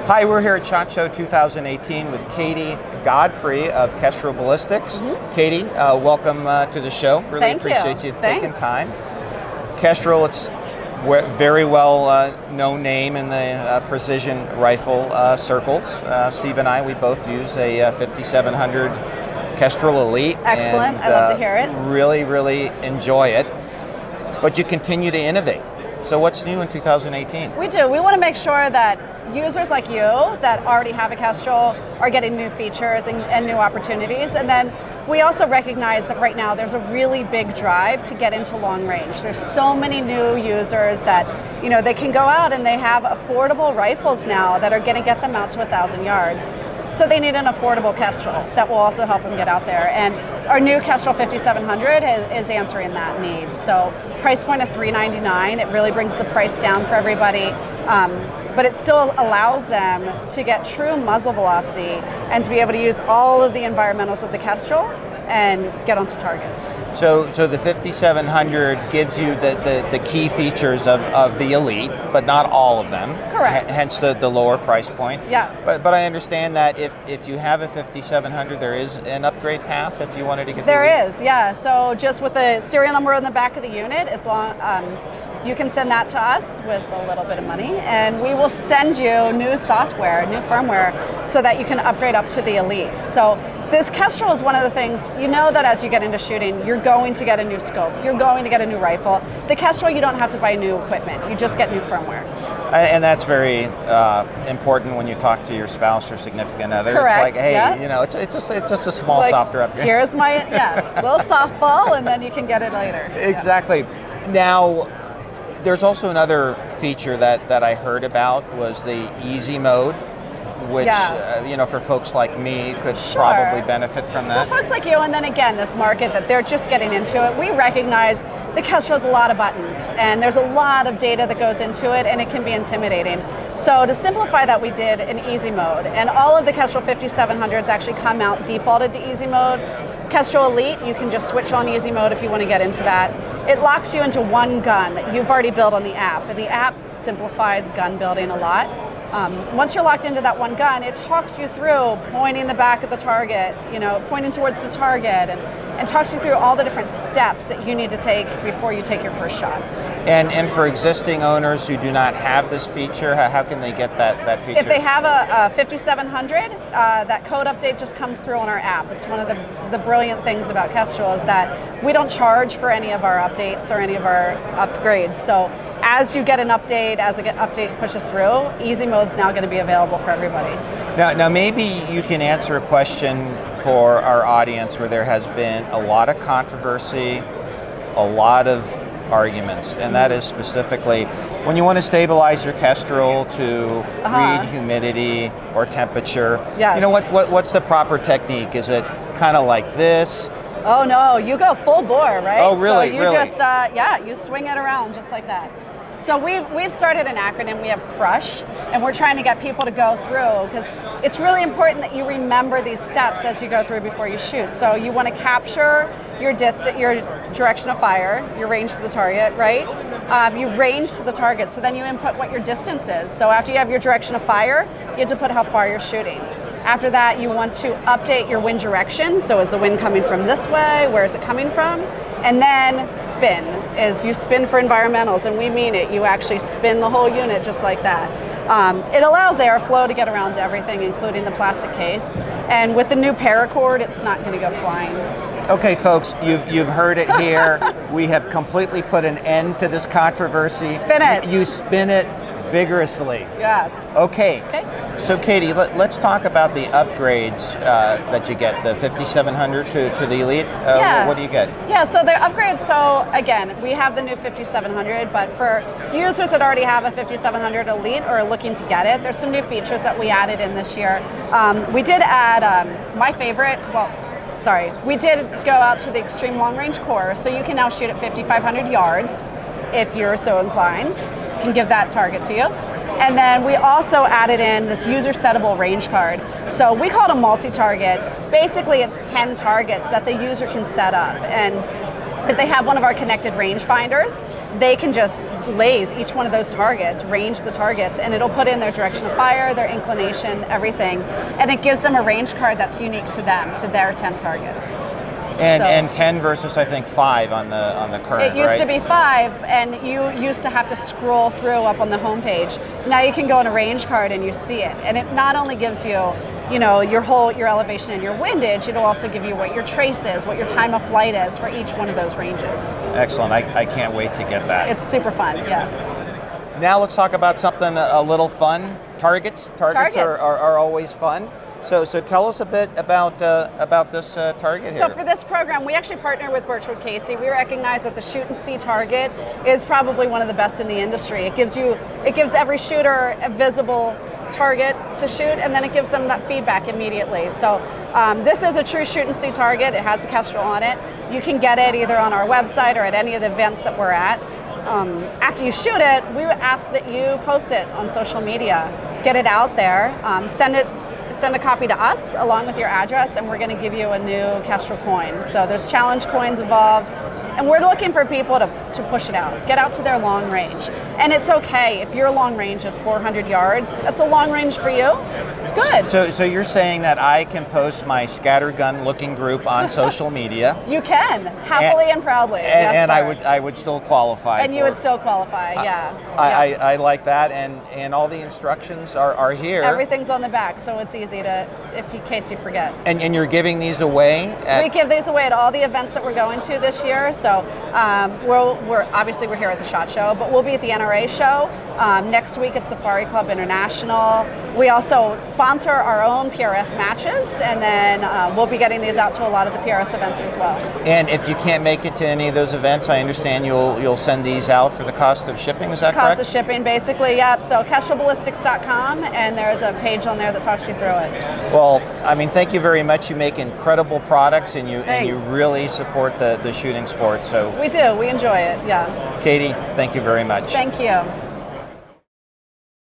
Hi, we're here at SHOT Show 2018 with Katie Godfrey of Kestrel Ballistics. Katie, welcome to the show. Really appreciate you taking time. Kestrel, it's very well known name in the precision rifle circles. Steve and I, we both use a 5700 Kestrel Elite. Excellent, and, I love to hear it. Really enjoy it. But you continue to innovate. So what's new in 2018? We do. We want to make sure that users like you that already have a Kestrel are getting new features and new opportunities. And then we also recognize that right now there's a really big drive to get into long range. There's so many new users that, you know, they can go out and they have affordable rifles now that are going to get them out to 1,000 yards. So they need an affordable Kestrel that will also help them get out there. And our new Kestrel 5700 is answering that need. So price point of $399, it really brings the price down for everybody. But it still allows them to get true muzzle velocity and to be able to use all of the environmentals of the Kestrel and get onto targets. So the 5700 gives you the key features of the Elite, but not all of them. Correct. Hence the lower price point. Yeah. But I understand that if you have a 5700, there is an upgrade path if you wanted to get There the Elite. is, yeah. So just with the serial number on the back of the unit, as long you can send that to us with a little bit of money, and we will send you new software, new firmware, so that you can upgrade up to the Elite. So this Kestrel is one of the things, you know that as you get into shooting, you're going to get a new scope, you're going to get a new rifle. The Kestrel, you don't have to buy new equipment, you just get new firmware. And that's very important when you talk to your spouse or significant other. Correct, It's like, hey, yeah. you know, it's just a small software upgrade. Here's my, little softball, and then you can get it later. Exactly. Yeah. Now, there's also another feature that I heard about was the easy mode, which you know, for folks like me could probably benefit from that. So folks like you, and then again, this market that they're just getting into it, we recognize the Kestrel has a lot of buttons, and there's a lot of data that goes into it, and it can be intimidating. So to simplify that, we did an easy mode, and all of the Kestrel 5700s actually come out defaulted to easy mode. Kestrel Elite, you can just switch on easy mode if you want to get into that. It locks you into one gun that you've already built on the app, and the app simplifies gun building a lot. Once you're locked into that one gun, it talks you through pointing the back of the target, you know, pointing towards the target, and talks you through all the different steps that you need to take before you take your first shot. And for existing owners who do not have this feature, how can they get that feature? If they have a 5700, that code update just comes through on our app. It's one of the brilliant things about Kestrel is that we don't charge for any of our updates or any of our upgrades. So as you get an update, as an update pushes through, easy mode's now going to be available for everybody. Now maybe you can answer a question for our audience where there has been a lot of controversy, a lot of arguments, and that is specifically when you want to stabilize your Kestrel to read humidity or temperature. Yes. You know what's the proper technique? Is it kind of like this? Oh no, you go full bore, right? Oh really? So you really? just you swing it around just like that. So we've started an acronym. We have CRUSH, and we're trying to get people to go through because it's really important that you remember these steps as you go through before you shoot. So you want to capture your distance, your direction of fire, your range to the target, right? You range to the target, so then you input what your distance is. So after you have your direction of fire, you have to put how far you're shooting. After that, you want to update your wind direction. So is the wind coming from this way? Where is it coming from? And then spin, is you spin for environmentals, and we mean it. You actually spin the whole unit just like that. It allows airflow to get around to everything, including the plastic case. And with the new paracord, it's not going to go flying. Okay, folks, you've heard it here. We have completely put an end to this controversy. Spin it. You spin it vigorously. Yes. Okay. So Katie, let's talk about the upgrades that you get, the 5700 to the Elite. What do you get? Yeah, so the upgrades, so again, we have the new 5700, but for users that already have a 5700 Elite or are looking to get it, there's some new features that we added in this year. We did add we did go out to the extreme long range core, so you can now shoot at 5,500 yards if you're so inclined. Can give that target to you. And then we also added in this user settable range card. So we call it a multi-target. Basically, it's 10 targets that the user can set up. And If they have one of our connected range finders, they can just laze each one of those targets, range the targets, and it'll put in their direction of fire, their inclination, everything, and it gives them a range card that's unique to them, to their 10 targets. And 10 versus I think 5 on the current. It used right? to be 5, and you used to have to scroll through up on the homepage. Now you can go on a range card and you see it, and it not only gives you, your elevation and your windage, it'll also give you what your trace is, what your time of flight is for each one of those ranges. Excellent. I can't wait to get that. It's super fun. Yeah. Now let's talk about something a little fun. Targets are always fun. So tell us a bit about this target here. So for this program, we actually partner with Birchwood Casey. We recognize that the shoot and see target is probably one of the best in the industry. It gives every shooter a visible target to shoot, and then it gives them that feedback immediately. So this is a true shoot and see target. It has a Kestrel on it. You can get it either on our website or at any of the events that we're at. After you shoot it, we would ask that you post it on social media, get it out there, send a copy to us along with your address, and we're going to give you a new Kestrel coin. So there's challenge coins involved, and we're looking for people to push it out, get out to their long range. And it's okay if your long range is 400 yards. That's a long range for you. It's good. So you're saying that I can post my scattergun looking group on social media? You can, happily and proudly. And yes, I would still qualify. And you would still qualify, yeah. I like that, and all the instructions are here. Everything's on the back, so it's easy to, in case you forget. And you're giving these away? We give these away at all the events that we're going to this year. So we're here at the SHOT Show, but we'll be at the NRA show. Next week at Safari Club International. We also sponsor our own PRS matches, and then we'll be getting these out to a lot of the PRS events as well. And if you can't make it to any of those events, I understand you'll send these out for the cost of shipping, is that correct? Cost of shipping, basically, yeah. So KestrelBallistics.com, and there's a page on there that talks you through it. Well, I mean, thank you very much. You make incredible products, and you Thanks. really support the shooting sport. So we do. We enjoy it, yeah. Katie, thank you very much. Thank you.